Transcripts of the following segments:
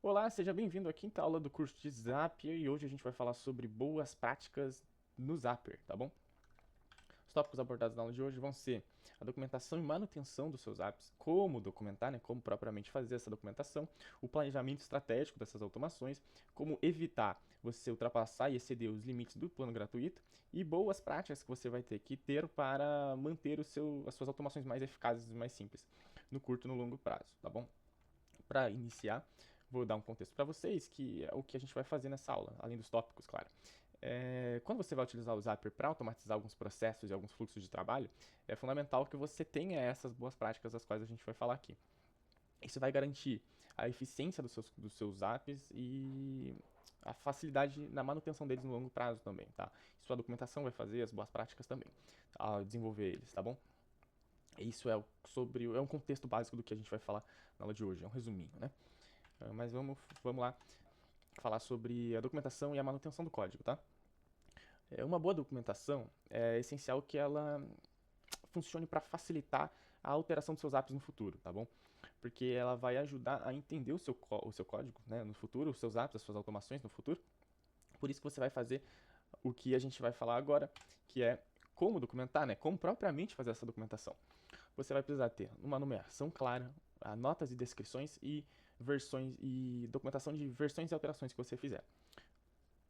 Olá, seja bem-vindo à quinta aula do curso de Zapier e hoje a gente vai falar sobre boas práticas no Zapier, tá bom? Os tópicos abordados na aula de hoje vão ser a documentação e manutenção dos seus apps, como documentar, né, como propriamente fazer essa documentação, o planejamento estratégico dessas automações, como evitar você ultrapassar e exceder os limites do plano gratuito e boas práticas que você vai ter que ter para manter as suas automações mais eficazes e mais simples, no curto e no longo prazo, tá bom? Para iniciar, vou dar um contexto para vocês, que é o que a gente vai fazer nessa aula, além dos tópicos, claro. Quando você vai utilizar o Zapier para automatizar alguns processos e alguns fluxos de trabalho, é fundamental que você tenha essas boas práticas das quais a gente vai falar aqui. Isso vai garantir a eficiência dos seus apps e a facilidade na manutenção deles no longo prazo também, tá? Isso a documentação vai fazer, as boas práticas também, a desenvolver eles, tá bom? Isso é um contexto básico do que a gente vai falar na aula de hoje, é um resuminho, né? Mas vamos lá falar sobre a documentação e a manutenção do código, tá? Uma boa documentação é essencial que ela funcione para facilitar a alteração dos seus apps no futuro, tá bom? Porque ela vai ajudar a entender o seu código, né, no futuro, os seus apps, as suas automações no futuro. Por isso que você vai fazer o que a gente vai falar agora, que é como documentar, né? Como propriamente fazer essa documentação. Você vai precisar ter uma numeração clara, notas e descrições e versões e documentação de versões e alterações que você fizer.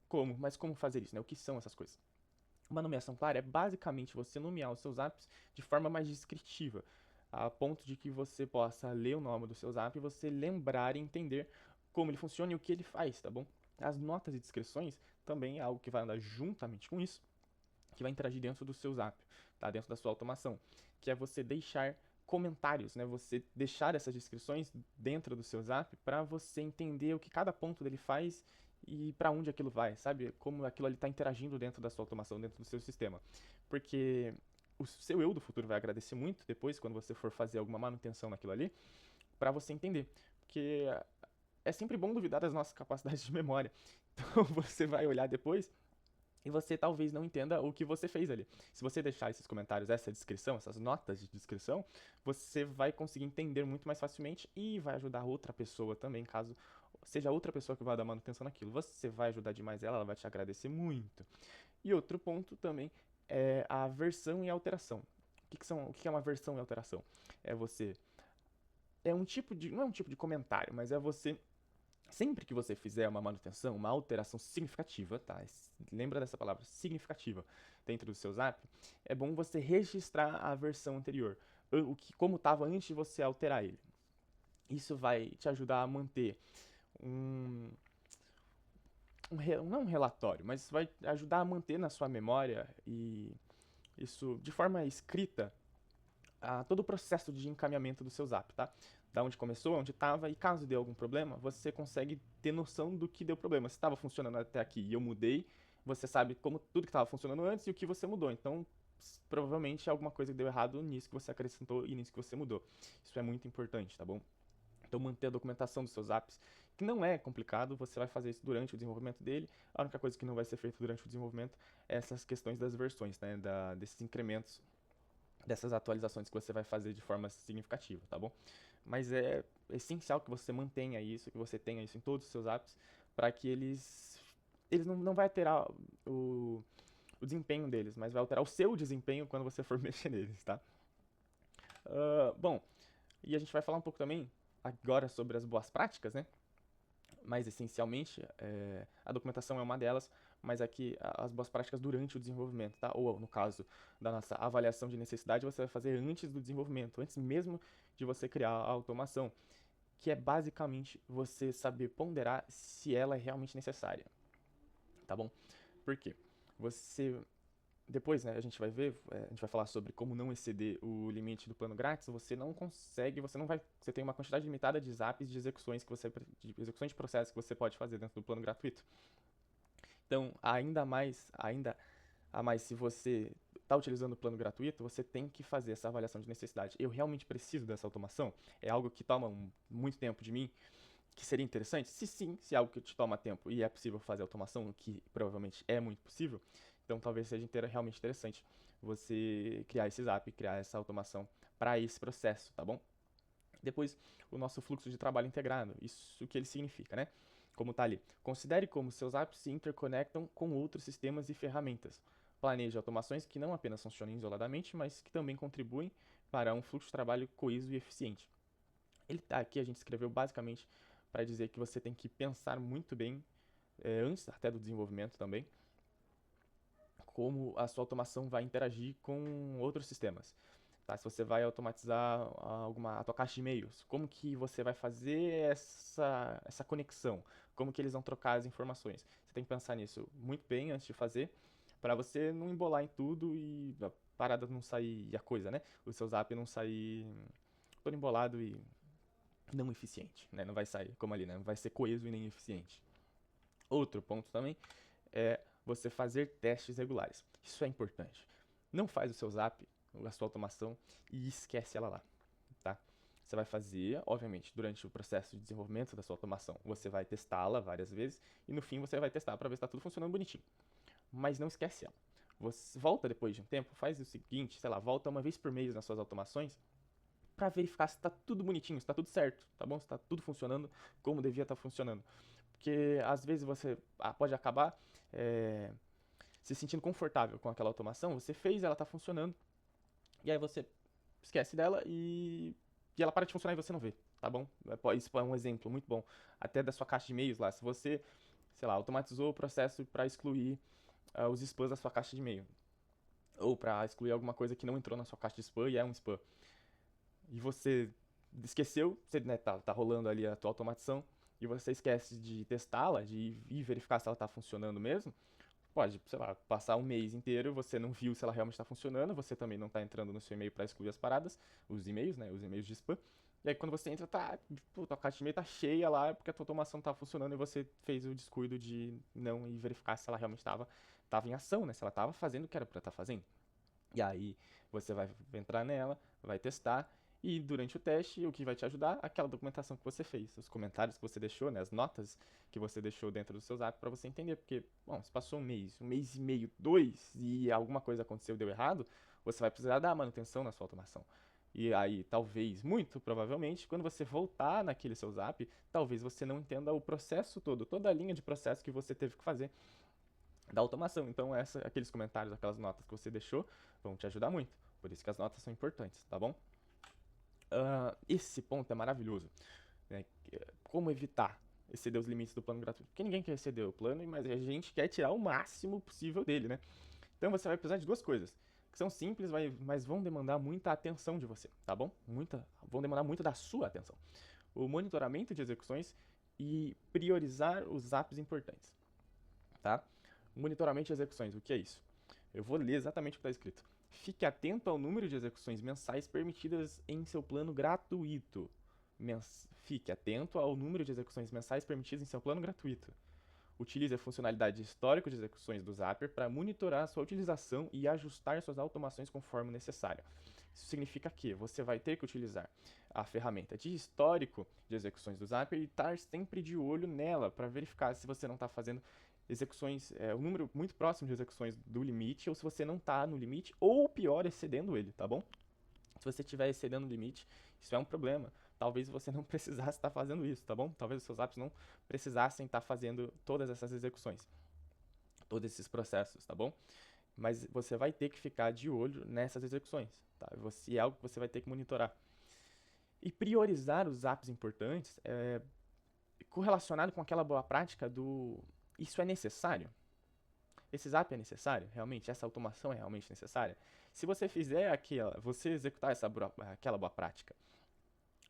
Como? Mas como fazer isso, né? O que são essas coisas? Uma nomeação clara é basicamente você nomear os seus apps de forma mais descritiva, a ponto de que você possa ler o nome do seu app e você lembrar e entender como ele funciona e o que ele faz, tá bom? As notas e descrições também é algo que vai andar juntamente com isso, que vai interagir dentro do seu Zap, tá? Dentro da sua automação, que é você deixar comentários, né? Você deixar essas descrições dentro do seu Zap para você entender o que cada ponto dele faz e para onde aquilo vai, sabe? Como aquilo ali está interagindo dentro da sua automação, dentro do seu sistema. Porque o seu eu do futuro vai agradecer muito depois, quando você for fazer alguma manutenção naquilo ali, para você entender. Porque é sempre bom duvidar das nossas capacidades de memória. Então você vai olhar depois e você talvez não entenda o que você fez ali. Se você deixar esses comentários, essa descrição, essas notas de descrição, você vai conseguir entender muito mais facilmente e vai ajudar outra pessoa também, caso seja outra pessoa que vai dar manutenção naquilo. Você vai ajudar demais ela, ela vai te agradecer muito. E outro ponto também é a versão e a alteração. O que é uma versão e alteração? É você. É um tipo de. Não é um tipo de comentário, mas é você sempre que você fizer uma manutenção, uma alteração significativa, tá? Lembra dessa palavra, significativa, dentro do seu Zap, é bom você registrar a versão anterior, como estava antes de você alterar ele. Isso vai te ajudar a manter um, não um relatório, mas vai ajudar a manter na sua memória e isso de forma escrita todo o processo de encaminhamento do seu Zap, tá? Da onde começou, onde estava, e caso dê algum problema, você consegue ter noção do que deu problema. Se estava funcionando até aqui e eu mudei, você sabe como tudo que estava funcionando antes e o que você mudou. Então, provavelmente é alguma coisa que deu errado nisso que você acrescentou e nisso que você mudou. Isso é muito importante, tá bom? Então, manter a documentação dos seus apps, que não é complicado, você vai fazer isso durante o desenvolvimento dele. A única coisa que não vai ser feita durante o desenvolvimento é essas questões das versões, né? Desses incrementos dessas atualizações que você vai fazer de forma significativa, tá bom? Mas é essencial que você mantenha isso, que você tenha isso em todos os seus apps, para que eles não vai alterar o desempenho deles, mas vai alterar o seu desempenho quando você for mexer neles, tá? Bom, e a gente vai falar um pouco também agora sobre as boas práticas, né? Mais essencialmente, a documentação é uma delas, mas aqui as boas práticas durante o desenvolvimento, tá? Ou no caso da nossa avaliação de necessidade, você vai fazer antes do desenvolvimento, antes mesmo de você criar a automação, que é basicamente você saber ponderar se ela é realmente necessária, tá bom? Por quê? Você depois, né, a gente vai ver, a gente vai falar sobre como não exceder o limite do plano grátis. Você não consegue, você não vai, você tem uma quantidade limitada de zaps de execuções de execuções de processos que você pode fazer dentro do plano gratuito. Então, ainda a mais, se você está utilizando o plano gratuito, você tem que fazer essa avaliação de necessidade. Eu realmente preciso dessa automação? É algo que toma muito tempo de mim? Que seria interessante? Se sim, se é algo que te toma tempo e é possível fazer automação, o que provavelmente é muito possível, então talvez seja realmente interessante você criar esse zap, criar essa automação para esse processo, tá bom? Depois, o nosso fluxo de trabalho integrado. Isso o que ele significa, né? Como tá ali. Considere como seus apps se interconectam com outros sistemas e ferramentas. Planeje automações que não apenas funcionem isoladamente, mas que também contribuem para um fluxo de trabalho coeso e eficiente. Ele tá aqui, a gente escreveu basicamente para dizer que você tem que pensar muito bem, antes até do desenvolvimento também, como a sua automação vai interagir com outros sistemas. Tá? Se você vai automatizar a tua caixa de e-mails, como que você vai fazer essa conexão? Como que eles vão trocar as informações? Você tem que pensar nisso muito bem antes de fazer, para você não embolar em tudo e a parada não sair, e a coisa, né? O seu zap não sair todo embolado e não eficiente, né? Não vai sair como ali, né? Não vai ser coeso e nem eficiente. Outro ponto também é você fazer testes regulares. Isso é importante. Não faz o seu zap, a sua automação, e esquece ela lá, tá? Você vai fazer, obviamente, durante o processo de desenvolvimento da sua automação, você vai testá-la várias vezes e no fim você vai testar para ver se está tudo funcionando bonitinho. Mas não esquece ela. Você volta depois de um tempo, faz o seguinte, sei lá, volta uma vez por mês nas suas automações para verificar se está tudo bonitinho, se está tudo certo, tá bom? Se está tudo funcionando como devia estar funcionando. Porque às vezes você pode acabar se sentindo confortável com aquela automação, você fez, ela está funcionando, e aí você esquece dela e ela para de funcionar e você não vê, tá bom? Isso é um exemplo muito bom, até da sua caixa de e-mails lá. Se você, sei lá, automatizou o processo para excluir os spams da sua caixa de e-mail, ou para excluir alguma coisa que não entrou na sua caixa de spam e é um spam, e você esqueceu, você, né, tá rolando ali a tua automatização, e você esquece de testá-la, de ir verificar se ela está funcionando mesmo, pode, sei lá, passar um mês inteiro, você não viu se ela realmente está funcionando, você também não está entrando no seu e-mail para excluir as paradas, os e-mails, né, os e-mails de spam. E aí quando você entra, tua caixa de e-mail tá cheia lá, porque a tua automação tá funcionando e você fez o descuido de não ir verificar se ela realmente tava em ação, né, se ela tava fazendo o que era para estar fazendo. E aí você vai entrar nela, vai testar, e durante o teste, o que vai te ajudar? Aquela documentação que você fez, os comentários que você deixou, né, as notas que você deixou dentro do seu zap para você entender. Porque, bom, se passou um mês e meio, dois, e alguma coisa aconteceu e deu errado, você vai precisar dar manutenção na sua automação. E aí, talvez, muito provavelmente, quando você voltar naquele seu zap, talvez você não entenda o processo todo, toda a linha de processo que você teve que fazer da automação. Então, aqueles comentários, aquelas notas que você deixou, vão te ajudar muito. Por isso que as notas são importantes, tá bom? Esse ponto é maravilhoso, né? Como evitar exceder os limites do plano gratuito? Porque ninguém quer exceder o plano, mas a gente quer tirar o máximo possível dele, né? Então você vai precisar de duas coisas, que são simples, mas vão demandar muita atenção de você, tá bom? Vão demandar muito da sua atenção. O monitoramento de execuções e priorizar os apps importantes, tá? Monitoramento de execuções, o que é isso? Eu vou ler exatamente o que está escrito. Fique atento ao número de execuções mensais permitidas em seu plano gratuito. Fique atento ao número de execuções mensais permitidas em seu plano gratuito. Utilize a funcionalidade de histórico de execuções do Zapier para monitorar a sua utilização e ajustar suas automações conforme necessário. Isso significa que você vai ter que utilizar a ferramenta de histórico de execuções do Zapier e estar sempre de olho nela para verificar se você não está fazendo execuções, um número muito próximo de execuções do limite, ou se você não está no limite, ou pior, excedendo ele, tá bom? Se você estiver excedendo o limite, isso é um problema. Talvez você não precisasse estar fazendo isso, tá bom? Talvez os seus apps não precisassem estar fazendo todas essas execuções, todos esses processos, tá bom? Mas você vai ter que ficar de olho nessas execuções, tá? É algo que você vai ter que monitorar. E priorizar os apps importantes correlacionado com aquela boa prática do isso é necessário? Esse zap é necessário? Realmente? Essa automação é realmente necessária? Se você fizer você executar aquela boa prática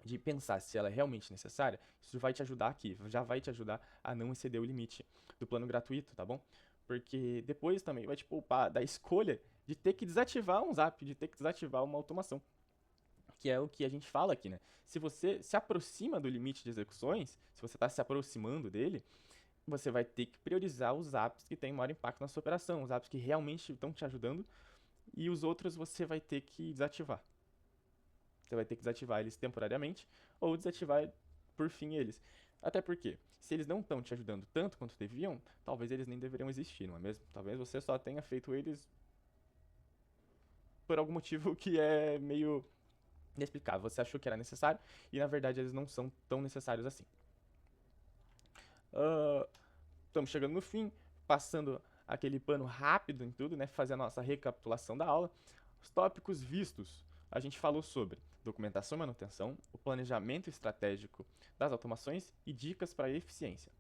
de pensar se ela é realmente necessária, isso vai te ajudar aqui, já vai te ajudar a não exceder o limite do plano gratuito, tá bom? Porque depois também vai te poupar da escolha de ter que desativar um zap, de ter que desativar uma automação. Que é o que a gente fala aqui, né? Se você se aproxima do limite de execuções, se você está se aproximando dele, você vai ter que priorizar os apps que têm maior impacto na sua operação, os apps que realmente estão te ajudando, e os outros você vai ter que desativar. Você vai ter que desativar eles temporariamente ou desativar por fim eles. Até porque, se eles não estão te ajudando tanto quanto deviam, talvez eles nem deveriam existir, não é mesmo? Talvez você só tenha feito eles por algum motivo que é meio inexplicável. Você achou que era necessário e na verdade eles não são tão necessários assim. Estamos chegando no fim, passando aquele pano rápido em tudo, né? Fazer a nossa recapitulação da aula. Os tópicos vistos, a gente falou sobre documentação e manutenção, o planejamento estratégico das automações e dicas para eficiência.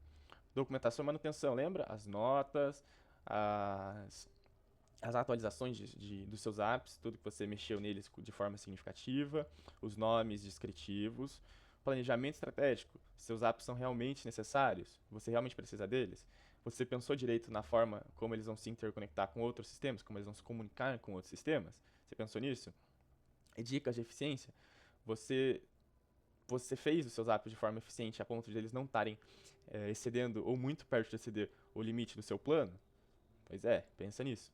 Documentação e manutenção, lembra? As notas, as atualizações dos seus apps, tudo que você mexeu neles de forma significativa, os nomes descritivos. Planejamento estratégico, seus apps são realmente necessários? Você realmente precisa deles? Você pensou direito na forma como eles vão se interconectar com outros sistemas, como eles vão se comunicar com outros sistemas? Você pensou nisso? E dicas de eficiência, você fez os seus apps de forma eficiente a ponto de eles não estarem excedendo ou muito perto de exceder o limite do seu plano? Pois é, pensa nisso.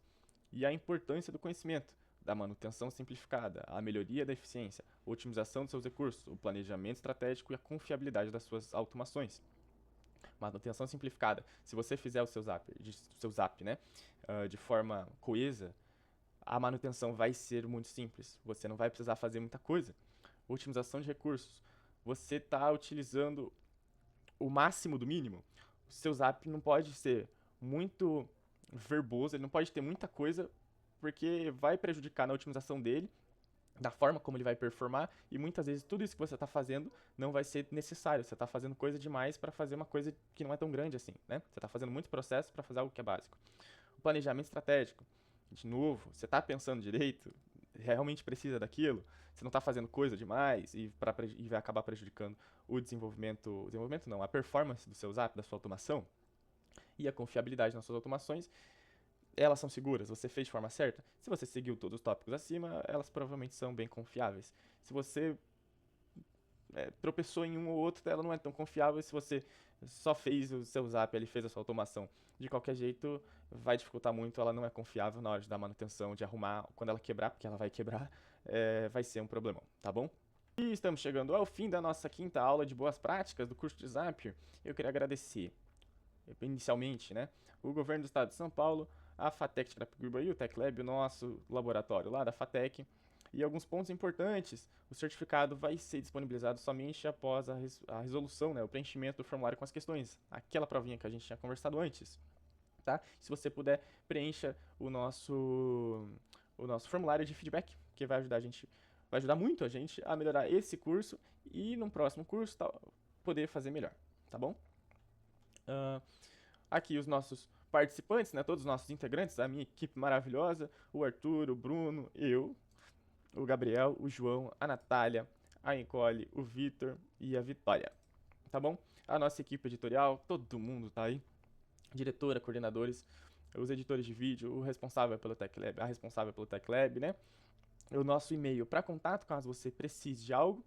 E a importância do conhecimento, da manutenção simplificada, a melhoria da eficiência, a otimização dos seus recursos, o planejamento estratégico e a confiabilidade das suas automações. Manutenção simplificada. Se você fizer o seu zap, né, de forma coesa, a manutenção vai ser muito simples. Você não vai precisar fazer muita coisa. Otimização de recursos. Você está utilizando o máximo do mínimo. O seu zap não pode ser muito verboso, ele não pode ter muita coisa, porque vai prejudicar na otimização dele, da forma como ele vai performar, e muitas vezes tudo isso que você está fazendo não vai ser necessário. Você está fazendo coisa demais para fazer uma coisa que não é tão grande assim, né? Você está fazendo muito processo para fazer algo que é básico. O planejamento estratégico, de novo, você está pensando direito, realmente precisa daquilo, você não está fazendo coisa demais e vai acabar prejudicando o desenvolvimento não, a performance do seu zap, da sua automação, e a confiabilidade nas suas automações. Elas são seguras? Você fez de forma certa? Se você seguiu todos os tópicos acima, elas provavelmente são bem confiáveis. Se você tropeçou em um ou outro, ela não é tão confiável. Se você só fez o seu zap, ele fez a sua automação de qualquer jeito, vai dificultar muito, ela não é confiável na hora de dar manutenção, de arrumar. Quando ela quebrar, porque ela vai quebrar, vai ser um problemão, tá bom? E estamos chegando ao fim da nossa quinta aula de boas práticas do curso de Zapier. Eu queria agradecer, inicialmente, né, o governo do estado de São Paulo, a FATEC de Carapicuíba e o TecLab, o nosso laboratório lá da FATEC. E alguns pontos importantes: o certificado vai ser disponibilizado somente após a resolução, né, o preenchimento do formulário com as questões, aquela provinha que a gente tinha conversado antes. Tá? Se você puder, preencha o nosso formulário de feedback, que vai ajudar muito a gente a melhorar esse curso e no próximo curso poder fazer melhor, tá bom? Aqui os nossos participantes, né, todos os nossos integrantes, a minha equipe maravilhosa, o Arthur, o Bruno, eu, o Gabriel, o João, a Natália, a Nicole, o Vitor e a Vitória, tá bom? A nossa equipe editorial, todo mundo tá aí, diretora, coordenadores, os editores de vídeo, o responsável pelo TecLab, a responsável pelo TecLab, né? O nosso e-mail para contato, caso você precise de algo,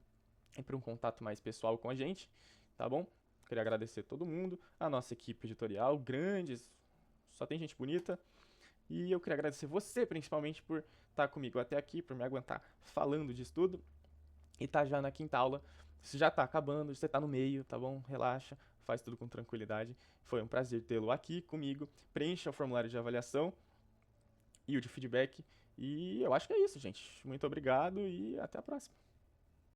e para um contato mais pessoal com a gente, tá bom? Queria agradecer a todo mundo, a nossa equipe editorial, grandes, só tem gente bonita. E eu queria agradecer você, principalmente, por estar comigo até aqui, por me aguentar falando disso tudo. E tá já na quinta aula, isso já tá acabando, você tá no meio, tá bom? Relaxa, faz tudo com tranquilidade. Foi um prazer tê-lo aqui comigo. Preencha o formulário de avaliação e o de feedback. E eu acho que é isso, gente. Muito obrigado e até a próxima.